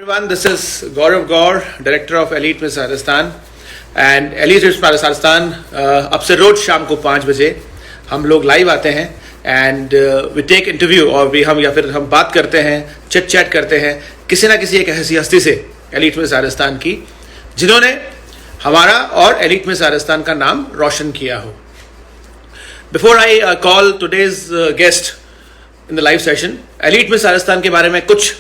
Everyone, this is Gaurav Gaur, Director of Elite Miss Rajasthan. And elite miss Rajasthan अब से रोज शाम को 5 बजे हम लोग लाइव आते हैं एंड वी टेक इंटरव्यू और भी हम या फिर हम बात करते हैं, चिट चैट करते हैं किसी ना किसी एक ऐसी हस्ती से एलिट मिस राजस्थान की जिन्होंने हमारा और एलिट मिस राजस्थान का नाम रोशन किया हो. Before I call today's guest in the live session, elite miss Rajasthan के बारे में कुछ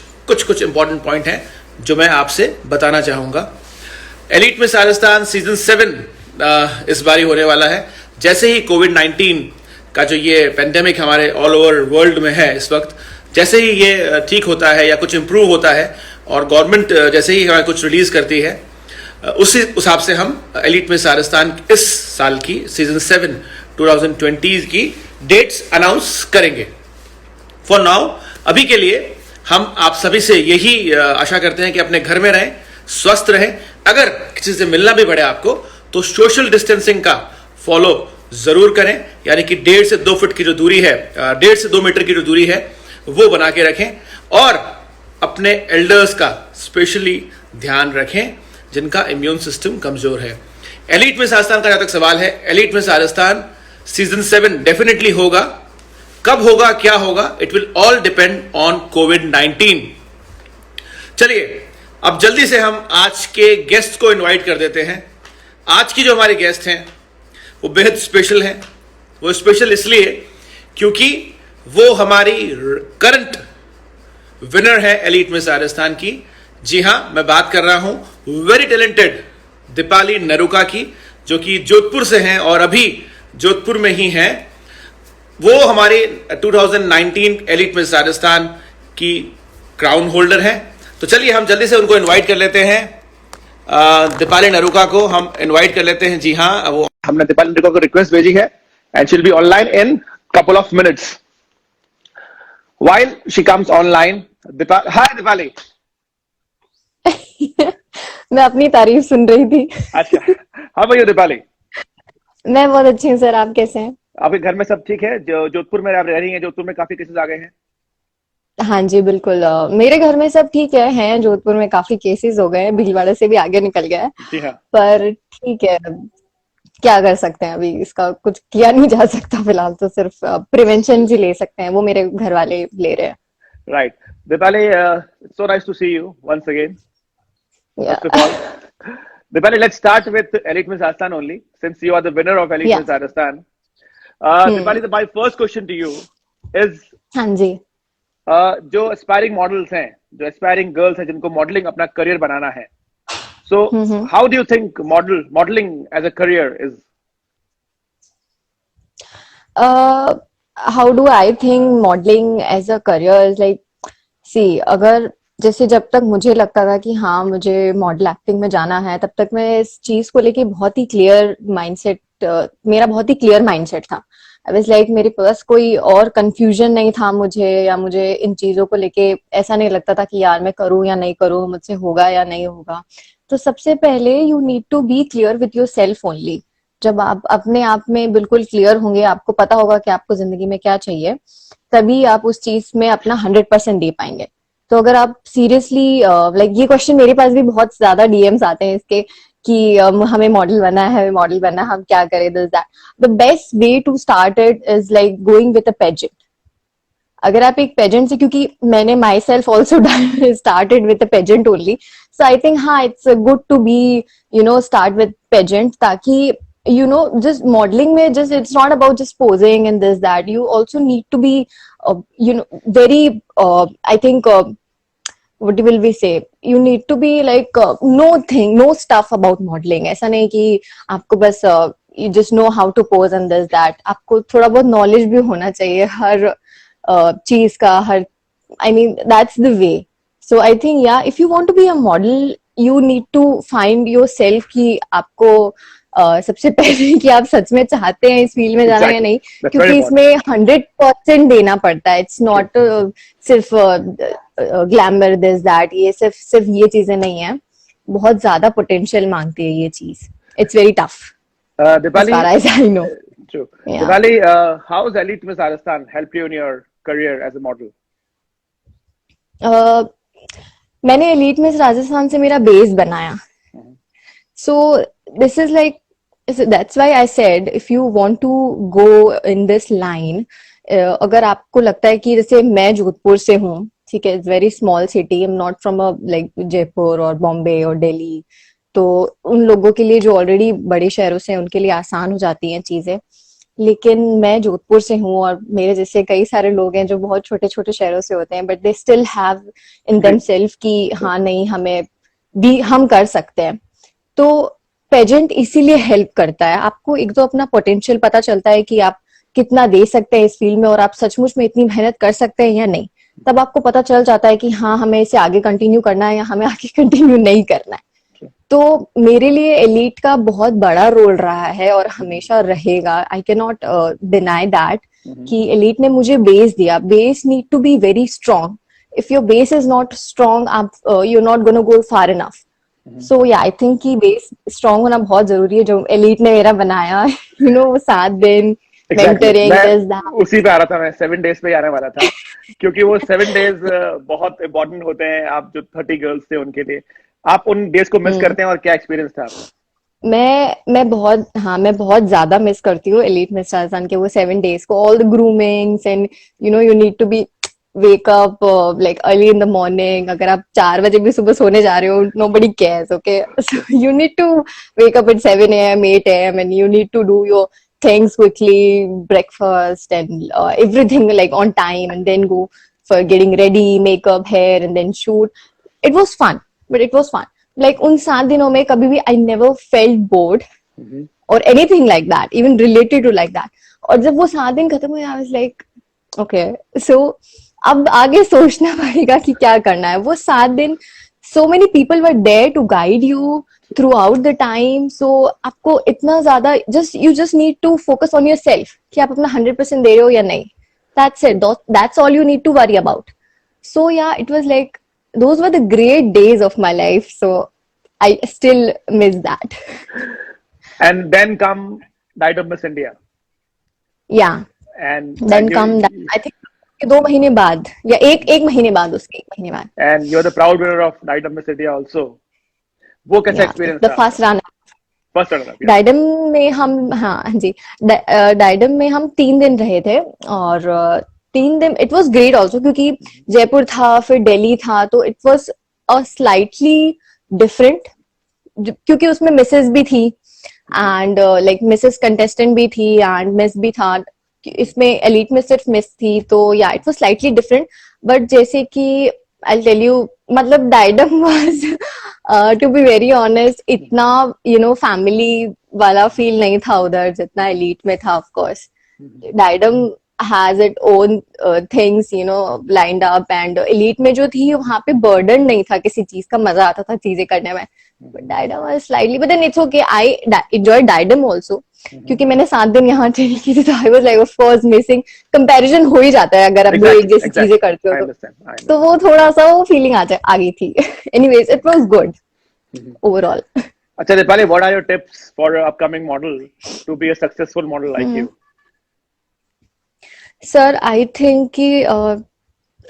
इंपॉर्टेंट पॉइंट हैं जो मैं आपसे बताना चाहूँगा. एलिट मिस राजस्थान सीजन 7 इस बारी होने वाला है. जैसे ही कोविड-19 का जो ये पेंडेमिक हमारे ऑल ओवर वर्ल्ड में है इस वक्त, जैसे ही ये ठीक होता है या कुछ इम्प्रूव होता है और गवर्नमेंट जैसे ही हमें कुछ रिलीज करती है, उसी हिसाब से हम एलिट मिस राजस्थान इस साल की सीजन 7 2020 की डेट्स अनाउंस करेंगे. फॉर नाउ, अभी के लिए हम आप सभी से यही आशा करते हैं कि अपने घर में रहें, स्वस्थ रहें. अगर किसी से मिलना भी पड़े आपको तो सोशल डिस्टेंसिंग का फॉलो जरूर करें, यानी कि 1.5 से 2 फुट की जो दूरी है, 1.5 से 2 मीटर की जो दूरी है वो बना के रखें. और अपने एल्डर्स का स्पेशली ध्यान रखें जिनका इम्यून सिस्टम कमजोर है. एलिट मिस राजस्थान का जहां तक सवाल है, Elite miss Rajasthan season 7 definitely होगा. कब होगा, क्या होगा, it will all depend on कोविड-19. चलिए अब जल्दी से हम आज के गेस्ट को इनवाइट कर देते हैं. आज की जो हमारे गेस्ट हैं वो बेहद स्पेशल हैं. वो स्पेशल इसलिए क्योंकि वो हमारी करंट विनर है एलिट मिस राजस्थान की. जी हां, मैं बात कर रहा हूं वेरी टैलेंटेड दीपाली नरूका की, जो कि जोधपुर से हैं और अभी जोधपुर में ही हैं. वो हमारे 2019 एलिट मिस राजस्थान की क्राउन होल्डर हैं. तो चलिए हम जल्दी से उनको इनवाइट कर लेते हैं. दीपाली नरूका को हम इनवाइट कर लेते हैं. जी हाँ, वो हमने दीपाली नरूका को रिक्वेस्ट भेजी है and she will be online in couple of minutes. While she comes online, hi Deepali. मैं अपनी तारीफ सुन रही थी. अच्छा, हाउ आर यू दीपाली? मैं बहुत अच्छी हूँ सर, आप कैसे हैं? आपके घर में सब ठीक है? जो जोधपुर में आप रह रही हैं, जोधपुर में काफी केसेस आ गए हैं. हाँ जी बिल्कुल. मेरे घर में सब ठीक है. जोधपुर में काफी केसेस हो गए हैं, भीलवाड़ा से भी आगे निकल गया है. जी हाँ. पर ठीक है, क्या कर सकते हैं, अभी इसका कुछ किया नहीं जा सकता फिलहाल. तो सिर्फ प्रिवेंशन ही ले सकते हैं, वो मेरे घर वाले ले रहे हैं. Right. Deepali, so nice to see you once again. First of all, Dipali, let's start with Elite Miss Rajasthan only, since you are the winner of Elite Miss Rajasthan. Dipali, my first question to you is, हाँ जी, जो aspiring models हैं, जो aspiring girls हैं जिनको modelling अपना career बनाना है, so how do you think modeling as a career is? how do I think modeling as a career is like, see, अगर जैसे जब तक मुझे लगता था कि हाँ मुझे मॉडल एक्टिंग में जाना है, तब तक मैं इस चीज को लेके बहुत ही क्लियर माइंडसेट, मेरा बहुत ही क्लियर माइंडसेट था. आई वाज लाइक, मेरे पास कोई और कंफ्यूजन नहीं था मुझे, या मुझे इन चीजों को लेके ऐसा नहीं लगता था कि यार मैं करूँ या नहीं करूँ, मुझसे होगा या नहीं होगा. तो सबसे पहले you need to be clear with yourself only. जब आप अपने आप में बिल्कुल क्लियर होंगे, आपको पता होगा कि आपको जिंदगी में क्या चाहिए, तभी आप उस चीज में अपना 100% दे पाएंगे. तो अगर आप सीरियसली लाइक, ये क्वेश्चन मेरे पास भी बहुत ज्यादा डीएम्स आते हैं इसके कि हमें मॉडल बनना है, हमें मॉडल बनना है, हम क्या करें, this that. The best way to start it is like going with a pageant. अगर आप एक पेजेंट से, क्योंकि मैंने myself also started with a pageant only, so I think हाँ it's good to be start with pageant, ताकि just modeling में just it's not about just posing and this that. You also need to be very I think what will we say, you need to be like no stuff about modeling. ऐसा नहीं कि आपको बस you just know how to pose and this that. आपको थोड़ा बहुत knowledge भी होना चाहिए हर चीज का, हर I mean that's the way. So I think yeah, if you want to be a model, you need to find yourself कि आपको सबसे पहले कि आप सच में चाहते हैं इस फील्ड में जाना या नहीं, क्योंकि इसमें 100% देना पड़ता है. इट्स नॉट सिर्फ ग्लैमर दिस दैट, ये सिर्फ ये चीजें नहीं है, बहुत ज्यादा पोटेंशियल मांगती है ये चीज. It's very tough. Dipali, as far as I know. True. Yeah. Dipali, how has Elite Miss Rajasthan helped you in your career as a model? मैंने एलीट मिस राजस्थान से मेरा बेस बनाया. So this is like, that's why I said if you want to go in this line, अगर आपको लगता है कि जैसे मैं जोधपुर से हूँ, ठीक है, it's very small city, I am not from a like Jaipur और बॉम्बे और दिल्ली, तो उन लोगों के लिए जो ऑलरेडी बड़े शहरों से हैं उनके लिए आसान हो जाती हैं चीजें. लेकिन मैं जोधपुर से हूँ और मेरे जैसे कई सारे लोग हैं जो बहुत छोटे छोटे शहरों से होते हैं, but they still have in them self कि हाँ नहीं, हमें भी हम कर सकते हैं. तो पेजेंट इसीलिए हेल्प करता है. आपको एक तो अपना पोटेंशियल पता चलता है कि आप कितना दे सकते हैं इस फील्ड में और आप सचमुच में इतनी मेहनत कर सकते हैं या नहीं. तब आपको पता चल जाता है कि हाँ हमें इसे आगे कंटिन्यू करना है या हमें आगे कंटिन्यू नहीं करना है. तो मेरे लिए एलीट का बहुत बड़ा रोल रहा है और हमेशा रहेगा. I can not deny that कि एलीट ने मुझे बेस दिया. Base need to be very strong. If your base is not strong, आप you are not gonna go far enough. So yeah I think कि बेस स्ट्रांग होना बहुत जरूरी है, जो एलीट ने मेरा बनाया. यू नो 7 दिन मेंटरिंग, दिस दैट. उसी पे आ रहा था मैं, 7 डेज पे आने वाला था क्योंकि वो 7 डेज बहुत इंपॉर्टेंट होते हैं. आप जो 30 गर्ल्स थे उनके लिए, आप उन डेज को मिस करते हैं और क्या एक्सपीरियंस था आपका? मैं बहुत ज्यादा मिस करती हूँ एलीट मिस राजस्थान के वो 7 डेज को. All the groomings and you know you need to be wake up like early in the morning. अगर आप 4 बजे भी सुबह सोने जा रहे हो, nobody cares, okay? So you need to wake up at 7 a.m., 8 a.m. and you need to do your things quickly, breakfast and everything like on time, and then go for getting ready, makeup, hair, and then shoot. It was fun, but it was fun. Like उन 7 दिनों में कभी भी I never felt bored or anything like that, even related to like that. और जब वो 7 दिन खत्म हुए, I was like, okay, so अब आगे सोचना पड़ेगा कि क्या करना है. वो 7 दिन, so many people were there to guide you throughout the time. So आपको इतना ज्यादा you just need to focus on yourself कि आप अपना 100% दे रहे हो या नहीं. That's it. That's all you need to worry about. So yeah, it was like those were the great days of my life. So I still miss that. And then come Diet of Miss India. Yeah. And then come that, I think 2 महीने बाद या एक महीने बाद, उसके 1 महीने बाद. And you're the proud winner of Diet of Miss India also. वो कैसा एक्सपीरियंस था? The first runner. First runner. Diadem में हम, हाँ जी, डाइडम में हम 3 दिन रहे थे और 3 दिन इट वाज ग्रेट आल्सो, क्योंकि जयपुर था फिर दिल्ली था, तो it was a slightly different, क्योंकि उसमें मिसेस भी थी एंड लाइक मिसेस कंटेस्टेंट भी थी एंड मिस भी था. इसमें एलीट में सिर्फ मिस थी, तो yeah it was slightly different. But जैसे कि आई टेल यू, मतलब Diadem was to be very honest इतना फैमिली वाला फील नहीं था उधर जितना एलीट में था. Of course Diadem has its own things lined up, and elite में जो थी वहां पे burden नहीं था किसी चीज का, मजा आता था चीजें करने में. But Diadem was slightly, but then it's okay. I enjoyed Diadem also क्योंकि मैंने 7 दिन यहाँ ट्रेनिंग की थी, तो I was like of course missing. Comparison हो ही जाता है अगर आप दो एक जैसी चीजें करते हो तो वो थोड़ा सा वो फीलिंग आ गई थी. Anyways, it was good overall. अच्छा Deepali, what are your tips for an upcoming model to be a successful model like you? Sir, I think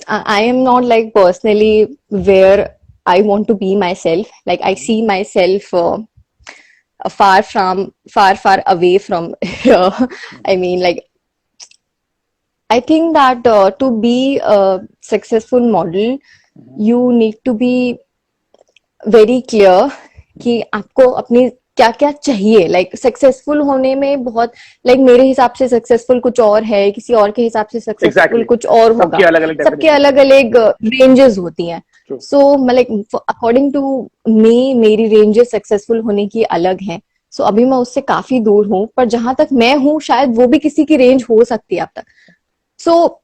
I am not like personally where I want to be myself. Like I see myself far away from here. I mean, like I think that to be a successful model, you need to be very clear कि आपको अपनी क्या क्या चाहिए. Like successful होने में बहुत मेरे हिसाब से सक्सेसफुल कुछ और है, किसी और के हिसाब से सक्सेसफुल कुछ और होगा. सबके अलग अलग रेंजेस होती हैं. So like according to me, मेरी रेंजेस सक्सेसफुल होने की अलग हैं. सो अभी मैं उससे काफी दूर हूँ, पर जहां तक मैं हूँ शायद वो भी किसी की रेंज हो सकती है अब तक. सो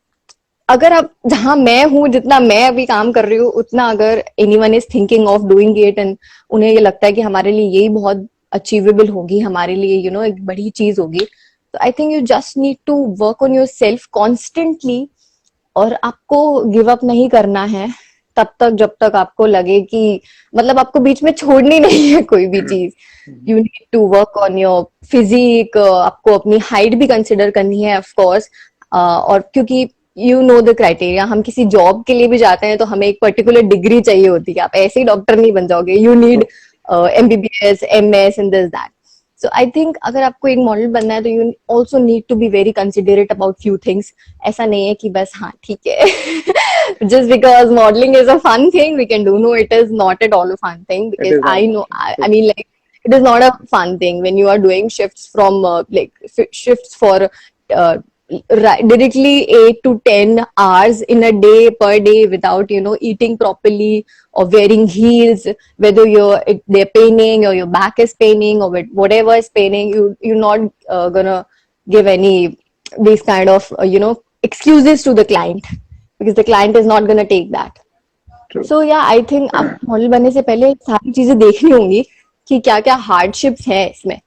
अगर आप जहां मैं हूँ, जितना मैं अभी काम कर रही हूँ, उतना अगर anyone is thinking of doing it and उन्हें ये लगता है कि हमारे लिए यही बहुत अचीवेबल होगी, हमारे लिए एक बड़ी चीज होगी, तो I think you just need to work on yourself constantly. और आपको गिव अप नहीं करना है तब तक जब तक आपको लगे कि मतलब आपको बीच में छोड़नी नहीं है कोई भी चीज. You need to work on your physique. आपको अपनी हाइट भी कंसिडर करनी है ऑफ कोर्स, और क्योंकि यू नो द क्राइटेरिया, हम किसी जॉब के लिए भी जाते हैं तो हमें एक पर्टिकुलर डिग्री चाहिए होती है, आप ऐसे ही डॉक्टर नहीं बन जाओगे, you need MBBS MS and this that. So I think अगर आपको एक मॉडल बनना है तो you also need to be very considerate about few things. ऐसा नहीं है कि बस हाँ ठीक है just because modeling is a fun thing we can do. No, it is not at all a fun thing, It because is not. I know I mean like it is not a fun thing when you are doing shifts from shifts for directly 8 to 10 hours in a day per day without eating properly or wearing heels, whether they're paining or your back is paining or whatever is paining, you're not gonna give any these kind of excuses to the client, because the client is not gonna take that. True. So yeah, I think आप model बनने से पहले सारी चीजें देखनी होंगी कि क्या क्या हार्डशिप्स है इसमें.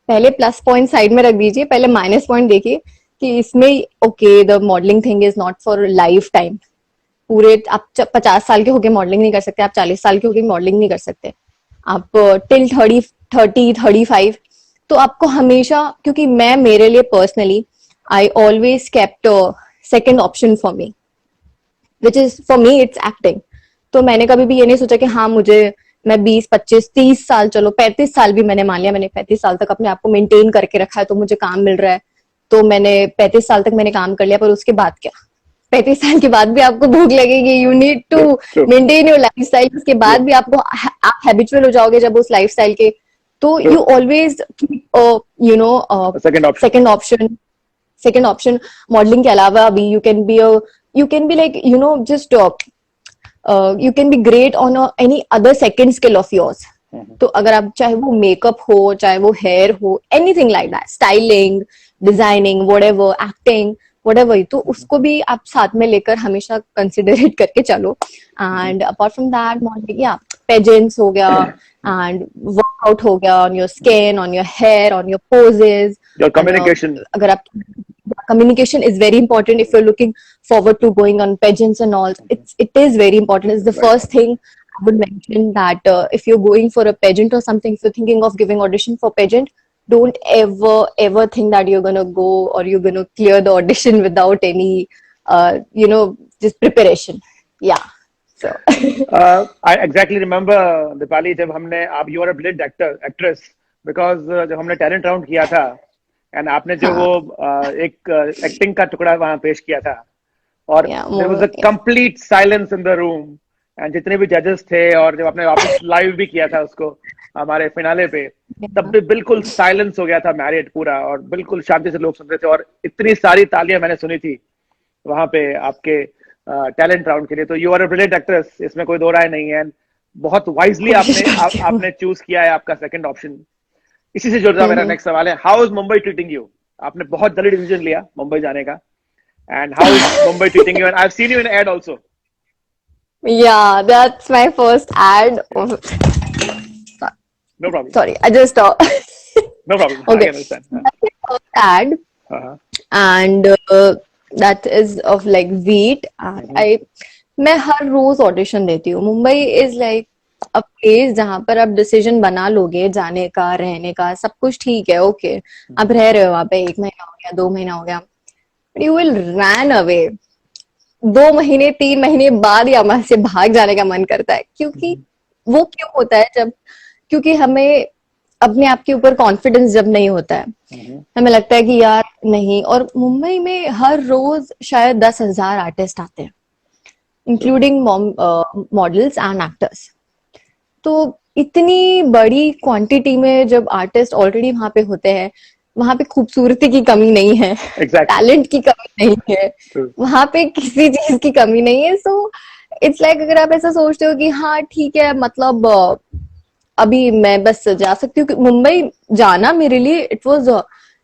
पहले प्लस पॉइंट साइड में रख दीजिए, पहले माइनस पॉइंट देखिए कि इसमें okay the modelling thing is not for life time. पूरे आप 50 साल के होके मॉडलिंग नहीं कर सकते, आप 40 साल के होके मॉडलिंग नहीं कर सकते, आप टिल 30-35. तो आपको हमेशा, क्योंकि मैं मेरे लिए personally I always kept second option for me, which is for me it's acting. तो मैंने कभी भी ये नहीं सोचा कि हाँ मुझे, मैं 20-25-30 साल, चलो 35 साल भी मैंने मान लिया, मैंने 35 साल तक अपने आप को मेंटेन करके रखा है तो मुझे काम मिल रहा है, तो मैंने 35 साल तक मैंने काम कर लिया. पर उसके बाद क्या, 35 साल के बाद भी आपको भूख लगेगी, you need to maintain your lifestyle. उसके बाद भी आपको आप हैबिचुअल हो जाओगे जब उस लाइफस्टाइल के, तो you always second option. Modelling के अलावा भी you can be like just you can be great on any other second skill of yours. तो अगर आप, चाहे वो मेकअप हो, चाहे वो हेयर हो, anything like that, styling, designing, whatever, acting, whatever, तो उसको भी आप साथ में लेकर हमेशा कंसिडरेट करके चलो. And apart from that modelling, या पेजेंट्स हो गया एंड वर्कआउट हो गया on your skin, on your hair, on your poses, your communication. अगर आप, communication is very important if you're looking forward to going on pageants and all. It is very important. It's the first thing I would mention, that if you're going for a pageant or something, if you're thinking of giving audition for pageant, don't ever think that you're gonna go or you're gonna clear the audition without any just preparation. Yeah. So I exactly remember, Dipali, जब हमने, आप you are a brilliant actress, because जब हमने talent round किया था and आपने जो वो एक एक्टिंग का टुकड़ा वहां पेश किया था, और there was a complete silence in the room, and जितने भी जजेस थे, और जब आपने वापस लाइव भी किया था उसको हमारे फिनाले पे, तब भी बिल्कुल साइलेंस हो गया था मैरिट पूरा, और बिल्कुल शांति से लोग सुन रहे थे, और इतनी सारी तालियां मैंने सुनी थी वहां पे आपके टैलेंट राउंड के लिए. तो you are a brilliant actress, इसमें कोई दो राय नहीं है. बहुत वाइजली आपने चूज किया है आपका सेकंड ऑप्शन. इसी से जुड़ता मेरा नेक्स्ट सवाल है, how is Mumbai treating you? आपने बहुत जल्दी डिसीजन लिया मुंबई जाने का, and how is Mumbai treating you? And I have seen you in ad also. Yeah, that's my first ad. No problem. Sorry, I just No problem. Okay. I understand. That's my first ad, and that is of like wheat. मैं हर रोज audition देती हूँ. Mumbai is like a place जहाँ पर आप decision बना लोगे जाने का, रहने का, सब कुछ ठीक है, ओके, आप रह रहे हो वहां पे, 1 महीना हो गया, 2 महीना हो गया, यू विल रन अवे. 2 महीने 3 महीने बाद या वहां से भाग जाने का मन करता है. क्योंकि वो क्यों होता है? क्योंकि हमें अपने आप के ऊपर कॉन्फिडेंस जब नहीं होता है, हमें लगता है कि यार नहीं. और मुंबई में हर रोज शायद 10,000 आर्टिस्ट आते हैं, इंक्लूडिंग मॉडल्स एंड एक्टर्स. तो इतनी बड़ी क्वांटिटी में जब आर्टिस्ट ऑलरेडी वहां पे होते हैं, वहां पे खूबसूरती की कमी नहीं है, टैलेंट की कमी नहीं है, वहां पे किसी चीज की कमी नहीं है. सो इट्स लाइक, अगर आप ऐसा सोचते हो कि हाँ ठीक है, मतलब अभी मैं बस जा सकती हूँ, मुंबई जाना मेरे लिए it was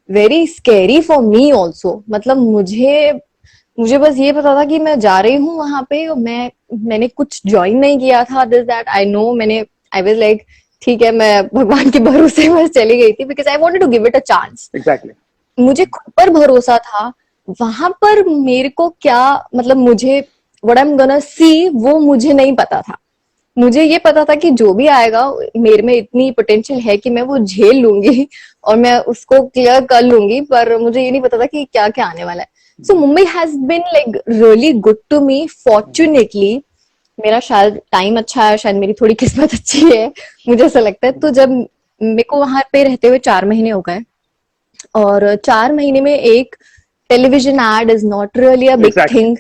very scary for me also. मतलब मुझे बस ये पता था कि मैं जा रही हूँ वहां पे, और मैंने कुछ ज्वाइन नहीं किया था, this that I know. I was like ठीक है, मैं भगवान के भरोसे बस चली गई थी, because I wanted to give it a chance. Exactly. मुझे खुद पर भरोसा था. वहां पर मेरे को क्या, मतलब मुझे what I am gonna see वो मुझे नहीं पता था. मुझे ये पता था कि जो भी आएगा मेरे में इतनी पोटेंशियल है कि मैं वो झेल लूंगी और मैं उसको क्लियर कर लूंगी, पर मुझे ये नहीं पता था कि क्या क्या आने वाला है. So Mumbai has been like really good to me. Fortunately, मेरा शायद टाइम अच्छा है, शायद मेरी थोड़ी किस्मत अच्छी है, मुझे ऐसा लगता है. तो जब मेरे को वहां पे रहते हुए 4 महीने हो गए, और 4 महीने में एक television ad is not really a big Exactly. Thing.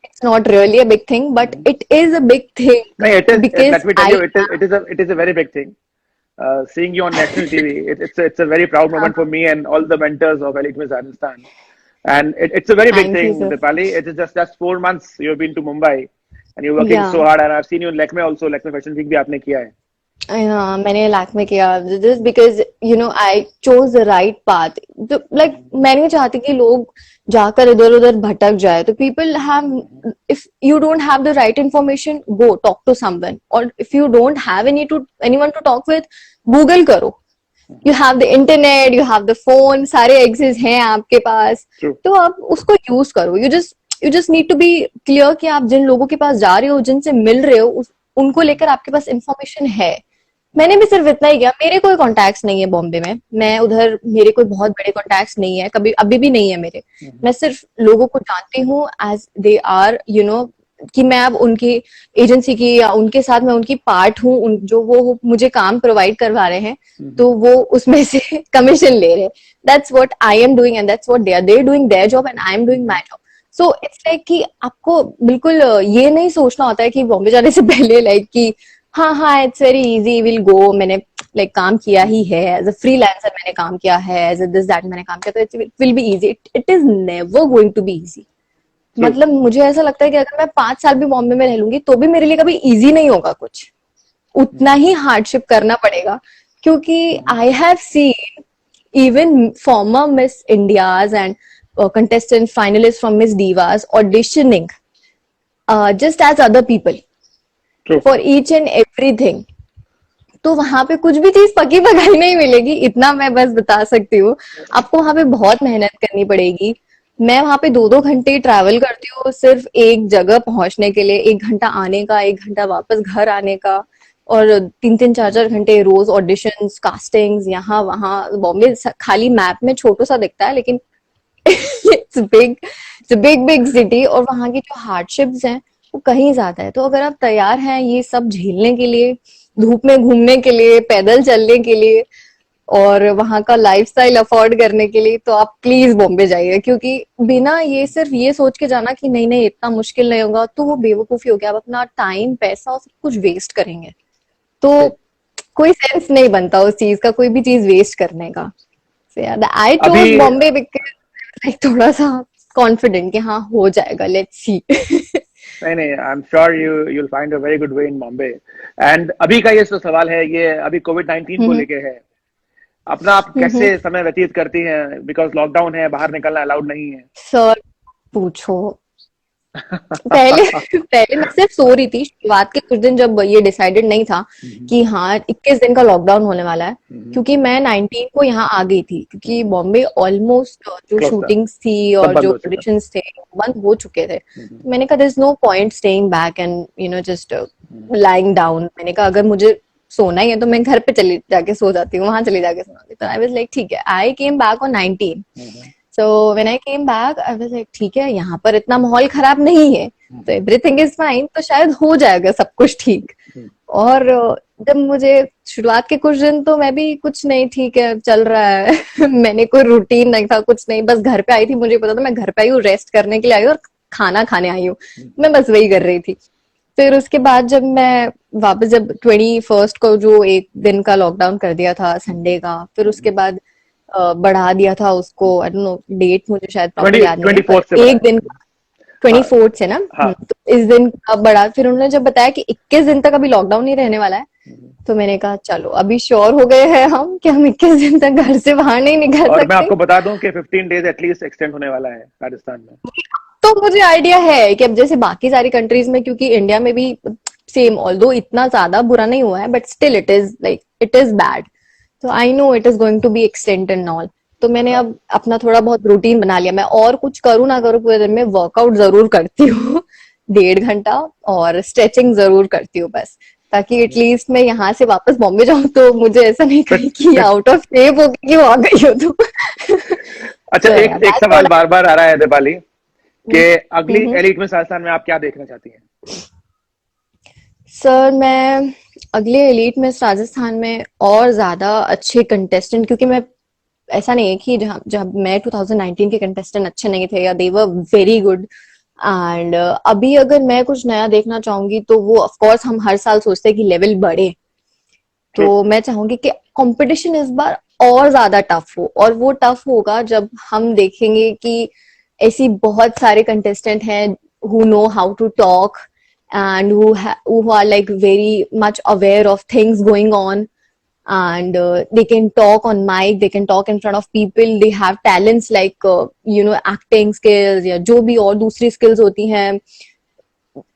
It's not really a big thing, but it is a big thing No, it is. because Let me tell I you, it is a very big thing. Seeing you on national TV, it's a very proud moment for me and all the mentors of Elite Miss Rajasthan. And it's a very big thank you, thing, sir. Dipali. It is just 4 months you've been to Mumbai and you're working Yeah. so hard. And I've seen you in Lakme also. Lakme Fashion Week भी आपने किया है. हाँ, मैंने lack में किया just because you know I chose the right path. तो like मैं नहीं चाहती कि लोग जाकर इधर उधर भटक जाए. तो people have, if you don't have the right information, go talk to someone. Or if you don't have anyone to talk with, Google करो. You have the internet, you have the phone, सारे access हैं आपके पास. True. तो आप उसको use करो. You just need to be clear कि आप जिन लोगों के पास जा रहे हो, जिनसे मिल रहे हो, उनको लेकर आपके पास इंफॉर्मेशन है. मैंने भी सिर्फ इतना ही किया. मेरे कोई कॉन्टैक्ट्स नहीं है बॉम्बे में. मैं उधर, मेरे कोई बहुत बड़े कॉन्टैक्ट्स नहीं है, कभी अभी भी नहीं है मेरे. मैं सिर्फ लोगों को जानती हूँ as they are, you know, कि मैं अब उनकी एजेंसी की या उनके साथ मैं उनकी पार्ट हूँ. जो वो मुझे काम प्रोवाइड करवा रहे हैं, तो वो उसमें से कमीशन ले रहे हैं. That's what I am doing and that's what they are doing their job and I am doing my job. So it's like कि आपको बिल्कुल ये नहीं सोचना होता है कि बॉम्बे जाने से पहले लाइक कि हाँ it's very easy, will go. मैंने लाइक काम किया ही है एज अ फ्रीलांसर, मैंने काम किया है एज अ दिस दैट, मैंने काम किया, तो it will be easy. It is never going to be easy. मतलब मुझे ऐसा लगता है कि अगर मैं 5 साल भी बॉम्बे में रह लूंगी तो भी मेरे लिए कभी इजी नहीं होगा. कुछ उतना ही हार्डशिप करना पड़ेगा, क्योंकि आई have scene even farmer miss India's and contestant finalists from Miss Divas auditioning just as other people. True. For each and everything. तो वहां पे कुछ भी चीज पकी पकाई नहीं मिलेगी, इतना मैं बस बता सकती हूँ. आपको वहां पे बहुत मेहनत करनी पड़ेगी. मैं वहां पे 2-2 घंटे ट्रैवल करती हूँ सिर्फ एक जगह पहुंचने के लिए. 1 घंटा आने का, 1 घंटा वापस घर आने का, और 3-3, 4-4 घंटे रोज ऑडिशंस, कास्टिंग्स, यहाँ वहां. बॉम्बे खाली मैप में छोटा सा दिखता है, लेकिन इट्स बिग सिटी. और वहां की जो हार्डशिप्स हैं वो कहीं ज्यादा है. तो अगर आप तैयार हैं ये सब झेलने के लिए, धूप में घूमने के लिए, पैदल चलने के लिए, और वहां का लाइफस्टाइल अफोर्ड करने के लिए, तो आप प्लीज बॉम्बे जाइए. क्योंकि बिना ये सिर्फ ये सोच के जाना कि नहीं नहीं इतना मुश्किल नहीं होगा, तो वो बेवकूफी हो गया. आप अपना टाइम, पैसा और सब कुछ वेस्ट करेंगे, तो कोई सेंस नहीं बनता उस चीज का, कोई भी चीज वेस्ट करने का. आई चोज बॉम्बे बिकॉज थोड़ा सा कॉन्फिडेंट कि हाँ हो जाएगा, लेट्स सी. नहीं, I am sure you'll find a very good way in Bombay. And अभी का ये जो सवाल है, ये अभी कोविड-19 को लेके है. अपना आप कैसे समय व्यतीत करती हैं? बिकॉज लॉकडाउन है, बाहर निकलना अलाउड नहीं है. सर पूछो. पहले मैं सिर्फ सो रही थी. शुरुआत के कुछ दिन जब ये डिसाइडेड नहीं था कि हाँ 21 दिन का लॉकडाउन होने वाला है, क्योंकि मैं 19 को यहाँ आ गई थी, क्योंकि बॉम्बे ऑलमोस्ट जो शूटिंग्स थी और जो ऑडिशंस थे बंद हो चुके थे. मैंने कहा there is no point staying back and you know just lying down. मैंने कहा अगर मुझे सोना ही है तो मैं घर पे चली जाके सो जाती हूँ, वहां चली जाके सो जाती. तो आई वाज लाइक ठीक है. I came back on 19. So when I came back, I was like ठीक है, यहाँ पर इतना माहौल खराब नहीं है, तो एवरीथिंग इज फाइन, तो शायद हो जाएगा सब कुछ ठीक. और जब मुझे शुरुआत के कुछ दिन तो मैं भी कुछ नहीं, ठीक है चल रहा है. मैंने कोई रूटीन नहीं था, कुछ नहीं, बस घर पे आई थी. मुझे पता था मैं घर पे आई हूँ, रेस्ट करने के लिए आई हूँ और खाना खाने आई हूँ. मैं बस वही कर रही थी. फिर उसके बाद जब मैं वापस, जब 21 को जो 1 दिन का लॉकडाउन कर दिया था संडे का, फिर उसके बाद बढ़ा दिया था उसको. आई डोंट नो डेट, मुझे शायद प्रॉपर याद नहीं है. 1 दिन 24 से ना. तो इस दिन का बढ़ा. फिर उन्होंने जब बताया कि 21 दिन तक अभी लॉकडाउन नहीं रहने वाला है, तो मैंने कहा चलो अभी श्योर हो गए हैं हम कि हम 21 दिन तक घर से बाहर नहीं निकल सकते. और मैं आपको बता दूं कि 15 डेज एटलीस्ट एक्सटेंड होने वाला है राजस्थान में. तो मुझे आइडिया है कि अब जैसे बाकी सारी कंट्रीज में, क्योंकि इंडिया में भी सेम, ऑल्दो इतना ज्यादा बुरा नहीं हुआ है, but still it is bad. तो I know it is going to be extend and all. तो मैंने अब अपना थोड़ा बहुत रूटीन बना लिया. मैं और कुछ करूँ ना करूँ पूरे दिन में, वर्कआउट जरूर करती हूँ 1.5 घंटा, और स्ट्रेचिंग जरूर करती हूँ बस, ताकि एटलीस्ट मैं यहाँ से वापस बॉम्बे जाऊँ तो मुझे ऐसा नहीं कहीं कि आउट ऑफ शेप हो कि वो आ गई हो. तो अच्छा, So एक yeah, एक that's सवाल what बार बार आ रहा है दीपाली कि अगली I. एलिट मिस राजस्थान में आप क्या देखना चाहती हैं? सर मैं अगले एलीट मिस राजस्थान में और ज्यादा अच्छे कंटेस्टेंट, क्योंकि मैं ऐसा नहीं है कि जब जब मैं 2019 के कंटेस्टेंट अच्छे नहीं थे या दे वर वेरी गुड, एंड अभी अगर मैं कुछ नया देखना चाहूंगी तो वो ऑफ कोर्स हम हर साल सोचते हैं कि लेवल बढ़े, ट्रू। तो मैं चाहूंगी कि कंपटीशन इस बार और ज्यादा टफ हो, और वो टफ होगा जब हम देखेंगे कि ऐसी बहुत सारे कंटेस्टेंट हैं who know how to talk and who are like very much aware of things going on, and they can talk on mic, they can talk in front of people, they have talents like acting skills या जो भी और दूसरी skills होती हैं,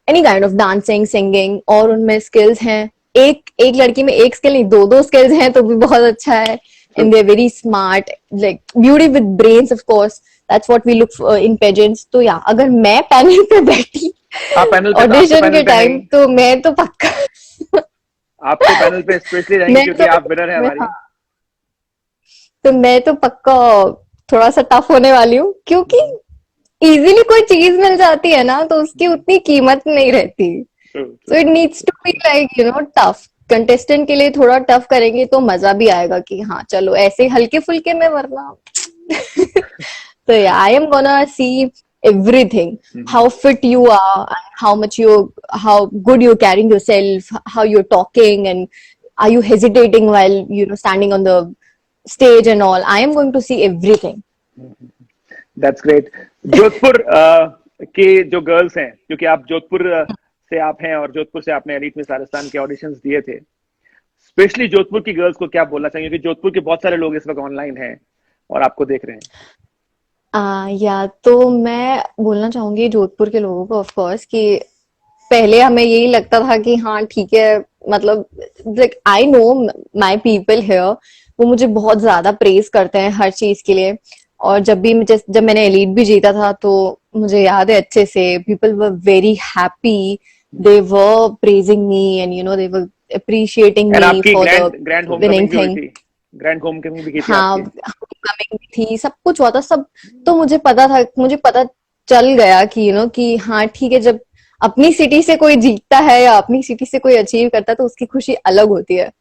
any kind of dancing singing, और उनमें skills हैं। एक एक लड़की में एक स्किल नहीं, दो दो स्किल्स हैं तो भी बहुत अच्छा है, and they are very smart, like beauty with brains, of course that's what we look in pageants. तो या अगर मैं पैनल पे बैठी आप तो ऑडिशन पैनल के पे टाइम, नहीं, तो मैं तो पक्का आप तो पैनल पे स्पेशली रहेंगे मैं क्योंकि तो आप विनर है हमारी। हाँ, तो मैं तो पक्का थोड़ा सा टफ होने वाली हूँ, क्योंकि इजीली कोई चीज मिल जाती है ना तो उसकी उतनी कीमत नहीं रहती। True so true. It needs to be like tough. Contestant के लिए थोड़ा टफ करेंगे तो मजा भी आएगा कि हाँ चलो ऐसे हल्के फुल्के में, वरना so yeah, I am gonna see everything. How fit you are, and how good you're carrying yourself, how you're talking, and are you hesitating while standing on the stage and all. I am going to see everything. That's great. Jodhpur के जो girls हैं, क्योंकि आप जोधपुर से आप हैं और जोधपुर से आपने एलीट मिस राजस्थान के ऑडिशंस दिए थे, स्पेशली जोधपुर की गर्ल्स को क्या बोलना चाहिए, क्योंकि जोधपुर के बहुत सारे लोग इस वक्त ऑनलाइन हैं और आपको देख रहे हैं। या तो मैं बोलना चाहूंगी जोधपुर के लोगों को, ऑफ कोर्स, कि पहले हमें यही लगता था कि हाँ ठीक है, मतलब like I know my people here, वो मुझे बहुत ज्यादा प्रेज करते हैं हर चीज के लिए, और जब मैंने एलीट भी जीता था तो मुझे याद है अच्छे से, people were very happy, they were praising me and they were appreciating and me आपकी for the grand grand winning homecoming भी हुई थिंग। थी, ग्रैंड होमकमिंग भी की थी हाँ, आपकी। होमकमिंग भी थी, सब कुछ हुआ था सब। तो मुझे पता चल गया कि कि हाँ ठीक है, जब अपनी सिटी से कोई जीतता है या अपनी सिटी से कोई अचीव करता है तो उसकी खुशी अलग होती है।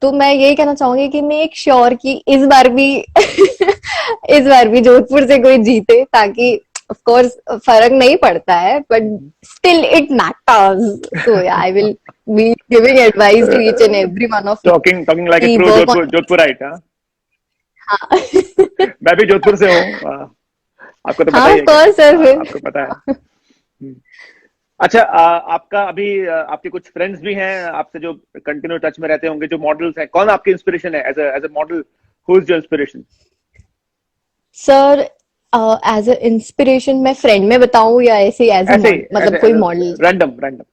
तो मैं यही कहना चाहूंगी कि मेक श्योर कि इस बार भी इस बार भी जोधपुर से कोई जीते, ताकि ऑफ कोर्स फर्क नहीं पड़ता है but still it matters. So I will be giving advice to each and every one of you talking like a कि ट्रू वर्क ऑन। जोधपुराइट। हाँ, हाँ मैं भी जोधपुर से हूँ, आपको तो पता हाँ ही ऑफ है क्या। कोर्स सर, फिर आपको पता है। अच्छा, आपका अभी आपके कुछ फ्रेंड्स भी हैं आपसे जो कंटिन्यू टच में रहते होंगे, जो मॉडल्स हैं, कौन आपकी इंस्पिरेशन है as a model? Who is your inspiration? Sir as a inspiration मैं फ्रेंड में बताऊं या ऐसे एज अ ऐसे ही, मतलब कोई model? Random random.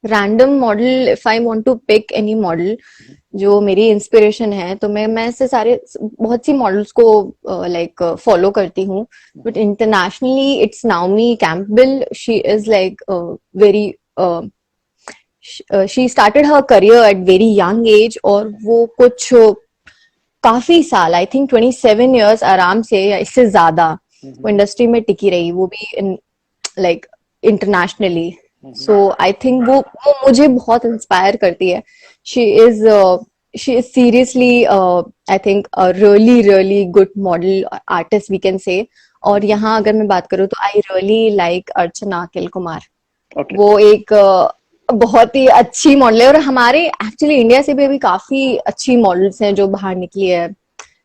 Random model, if I want to pick any model जो मेरी इंस्पिरेशन है, तो मैं ऐसे सारे बहुत सी मॉडल्स को लाइक फॉलो करती हूँ, but internationally it's Naomi Campbell. She is like very she started her career at very young age, और वो कुछ काफी साल, आई थिंक 27 ईयर्स आराम से या इससे ज्यादा वो इंडस्ट्री में टिकी रही, वो भी in like internationally. So I think वो मुझे बहुत इंस्पायर करती है। She is seriously I think really really good model artist we can say. और यहाँ अगर मैं बात करूँ तो I really like Archana Akil Kumar. Okay. वो एक बहुत ही अच्छी मॉडल है, और हमारे एक्चुअली इंडिया से भी अभी काफी अच्छी मॉडल्स हैं जो बाहर निकली है,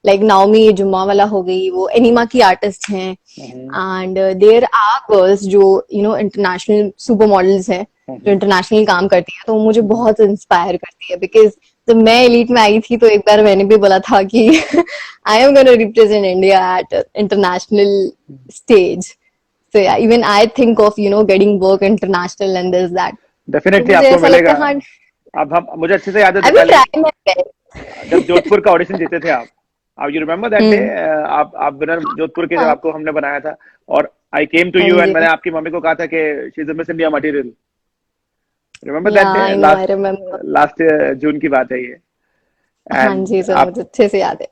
लाइक नाओमी जुम्मा वाला हो गई, वो एनिमा की आर्टिस्ट हैं, एंड देयर आर गर्ल्स जो इंटरनेशनल सुपर मॉडल्स हैं जो इंटरनेशनल काम करती है, तो वो मुझे बहुत इंस्पायर करती है। बिकॉज जब मैं एलीट में आई थी तो एक बार मैंने भी बोला था कि I am gonna represent India at international stage. So yeah, even I think of getting work international and this that. तो डेफिनेटली मुझे आपको ऐसा मिलेगा। लगता है हाँ, अब हम, मुझे अच्छे से याद है I will Deepali, try my best. जब जोधपुर का ऑडिशन जीते थे आप यू रिमेम्बर दैट डे? आप विनर जोधपुर के, जब हाँ आपको हमने बनाया था और आई केम टू हाँ यू एंड जी, मैंने आपकी मम्मी को कहा था कि she is Miss India material. Remember that yeah day? I know, I remember. Last June की बात है ये। हाँ जी एंड सर, मुझे अच्छे से याद है।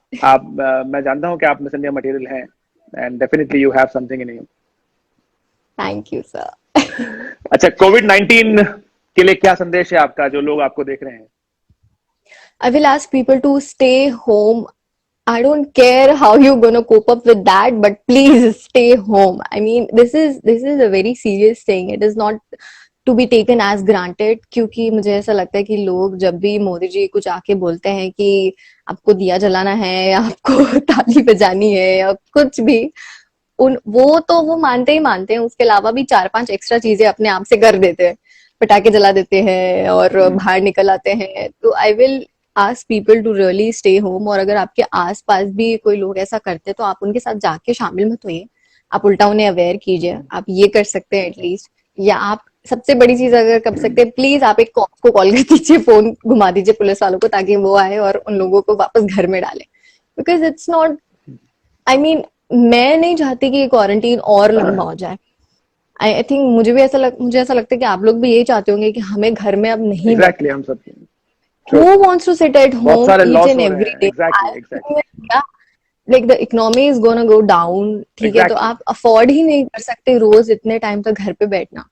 मैं जानता हूँ कि आप मिस इंडिया मटेरियल हैं, and definitely you have something in you. Thank you, sir. अच्छा, कोविड-19 के लिए क्या संदेश है आपका, जो लोग आपको देख रहे हैं? I will ask people to stay home. I don't care how you're gonna cope up with that, but please stay home. I mean, this is a very serious thing. It is not to be taken as granted, क्योंकि मुझे ऐसा लगता है कि लोग जब भी मोदी जी कुछ आके बोलते हैं कि आपको दिया जलाना है या आपको ताली बजानी है या कुछ भी, वो मानते ही मानते हैं। उसके अलावा भी 4-5 एक्स्ट्रा चीजें अपने आप से कर देते हैं, पटाखे जला देते हैं और बाहर निकल आते हैं। तो I will ask people to really stay home. और अगर आपके आसपास भी कोई लोग ऐसा करते हैं तो आप उनके साथ जाके शामिल मत होइए, आप उल्टा उन्हें अवेयर कीजिए। आप ये कर सकते हैं एटलीस्ट। या आप सबसे बड़ी चीज अगर कर सकते हैं, प्लीज आप एक कॉप को कॉल कर दीजिए, फोन घुमा दीजिए पुलिस वालों को, ताकि वो आए और उन लोगों को वापस घर में डाले। Because it's not, I mean, मैं नहीं चाहती कि क्वारंटीन और लंबा हो जाए। आई थिंक मुझे ऐसा लगता है कि आप लोग भी यही चाहते होंगे कि हमें घर में अब नहीं Exactly, हम सब Who wants to sit at बहुत home सारे each लॉस and हो रहे every हैं। day? Exactly. Yeah, like the economy is gonna go down, ठीक है? तो Exactly. आप अफोर्ड ही नहीं कर सकते रोज इतने टाइम तक घर पे बैठना।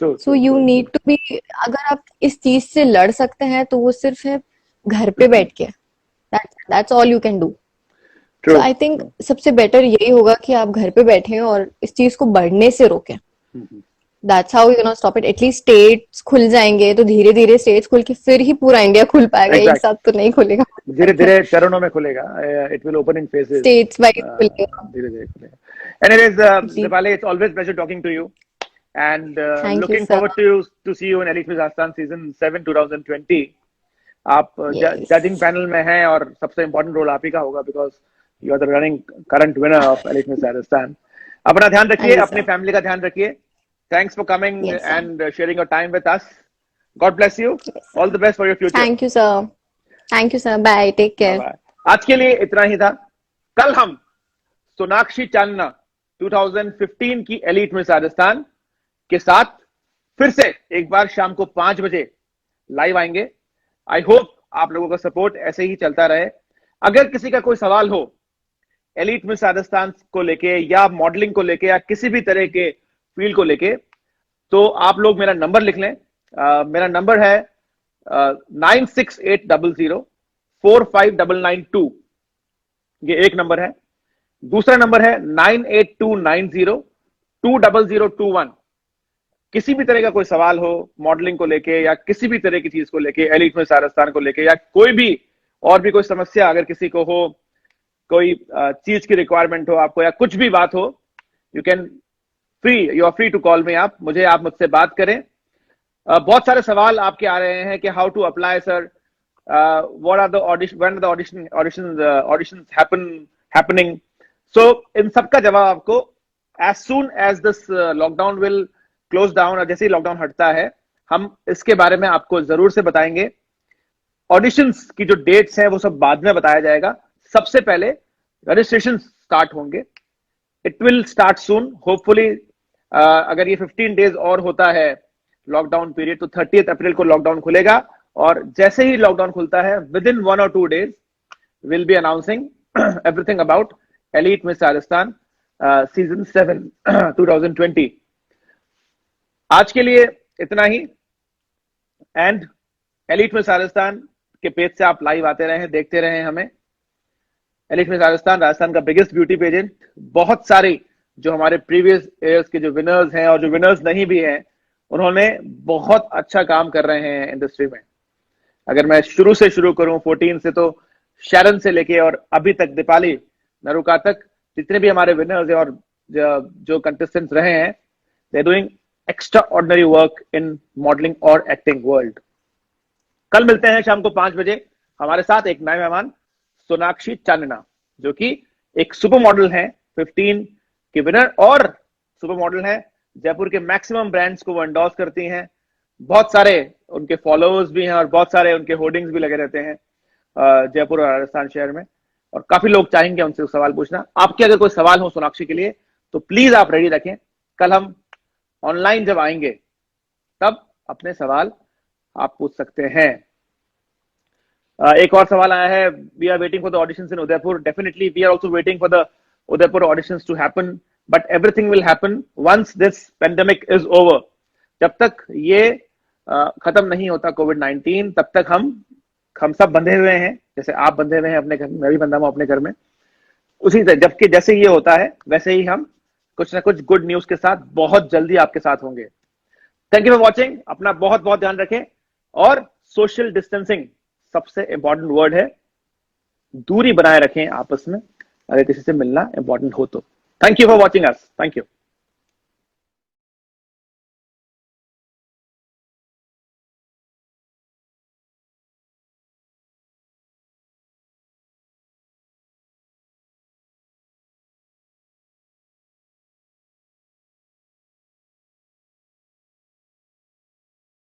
True, so you need to be, अगर आप इस चीज से लड़ सकते हैं तो वो सिर्फ है घर पे बैठ के। That's all you can do. True. So I think सबसे बेटर यही होगा कि आप घर पे बैठे और इस चीज को बढ़ने से रोकें। That's how you're gonna stop it. At least states खुल जाएंगे तो धीरे धीरे स्टेट्स खुल के फिर ही पूरा इंडिया खुल पाएगा। एक साथ तो नहीं खुलेगा, धीरे धीरे चरणों में खुलेगा। It will open in phases. States wise खुलेगा। धीरे धीरे खुलेगा। Anyways, Dipali, it's always pleasure talking to you, and Thank you, looking sir. forward to see you in Elite Miss Rajasthan season 7 2020. आप Yes. जजिंग पैनल में हैं और सबसे important role आप ही का होगा, because you are the running current winner of elite miss Rajasthan. अपना ध्यान रखिए, Thank you, अपनी sir. फैमिली का ध्यान रखिए। Thanks for coming Yes, sir. And sharing your time with us. God bless you. Yes, sir. All the best for your future. Thank you, sir. Thank you, sir. Bye. Take care. Bye. आज के लिए इतना ही था। कल हम सोनाक्षी चांदना 2015 की elite miss Rajasthan के साथ फिर से एक बार शाम को 5 बजे लाइव आएंगे। आई होप आप लोगों का सपोर्ट ऐसे ही चलता रहे। अगर किसी का कोई सवाल हो एलिट मिस राजस्थान को लेके या मॉडलिंग को लेके या किसी भी तरह के फील्ड को लेके, तो आप लोग मेरा नंबर लिख लें। मेरा नंबर है 9680045992। ये एक नंबर है। दूसरा नंबर है 9829020021। किसी भी तरह का कोई सवाल हो मॉडलिंग को लेके या किसी भी तरह की चीज को लेके, एलिट मिस राजस्थान को लेके, या कोई भी और भी कोई समस्या अगर किसी को हो, कोई चीज की रिक्वायरमेंट हो आपको, या कुछ भी बात हो, you are free to call me. आप मुझसे बात करें। बहुत सारे सवाल आपके आ रहे हैं कि how to apply sir, what are the audition, when the auditions happening. So इन सबका जवाब आपको as soon as this lockdown will close down, और जैसे ही लॉकडाउन हटता है हम इसके बारे में आपको जरूर से बताएंगे। ऑडिशंस की जो डेट्स हैं वो सब बाद में बताया जाएगा। सबसे पहले रजिस्ट्रेशन स्टार्ट होंगे। It will start soon hopefully. अगर ये 15 डेज और होता है लॉकडाउन पीरियड, तो 30 अप्रैल को लॉकडाउन खुलेगा, और जैसे ही लॉकडाउन खुलता है with in 1 or 2 days will be announcing everything about elite miss Rajasthan season 7 2020। आज के लिए इतना ही। एंड एलिट मिस राजस्थान के पेज से आप लाइव आते रहे, देखते रहे हमें। एलिट मिस राजस्थान का बिगेस्ट ब्यूटी पेजेंट। बहुत सारे जो हमारे प्रीवियस ईयर्स के जो विनर्स हैं और जो विनर्स नहीं भी हैं, उन्होंने बहुत अच्छा काम कर रहे हैं इंडस्ट्री में। अगर मैं शुरू करूं 14 से, तो शरण से लेके और अभी तक दीपाली नरुका तक, जितने भी हमारे विनर्स हैं और जो कंटेस्टेंट्स रहे हैं, they are doing extraordinary work in modelling और एक्टिंग वर्ल्ड। कल मिलते हैं शाम को 5 बजे। हमारे साथ एक नए मेहमान सोनाक्षी चांदना, जो कि एक सुपर मॉडल है, 15 की विनर, और सुपर मॉडल है। जयपुर के मैक्सिमम ब्रांड्स को वो एंडोर्स करती हैं। बहुत सारे उनके फॉलोअर्स भी हैं और बहुत सारे उनके होर्डिंग्स भी लगे रहते हैं जयपुर और राजस्थान शहर में, और काफी लोग चाहेंगे उनसे सवाल पूछना। आपके अगर कोई सवाल हो सोनाक्षी के लिए तो प्लीज आप रेडी रखें। कल हम ऑनलाइन जब आएंगे तब अपने सवाल आप पूछ सकते हैं। एक और सवाल आया है, we are waiting for the auditions in Udaipur. Definitely we are also waiting for the Udaipur auditions to happen, but everything will happen once this pandemic is over. जब तक ये खत्म नहीं होता कोविड-19, तब तक हम सब बंधे हुए हैं, जैसे आप बंधे हुए हैं अपने घर में, मैं भी बंधा हूं अपने घर में। उसी तरह जबकि जैसे ये होता है वैसे ही हम कुछ ना कुछ गुड न्यूज के साथ बहुत जल्दी आपके साथ होंगे। Thank you for watching. अपना बहुत बहुत ध्यान रखें और सोशल डिस्टेंसिंग सबसे इंपॉर्टेंट वर्ड है। दूरी बनाए रखें आपस में, अगर किसी से मिलना इंपॉर्टेंट हो तो। Thank you for watching us. Thank you.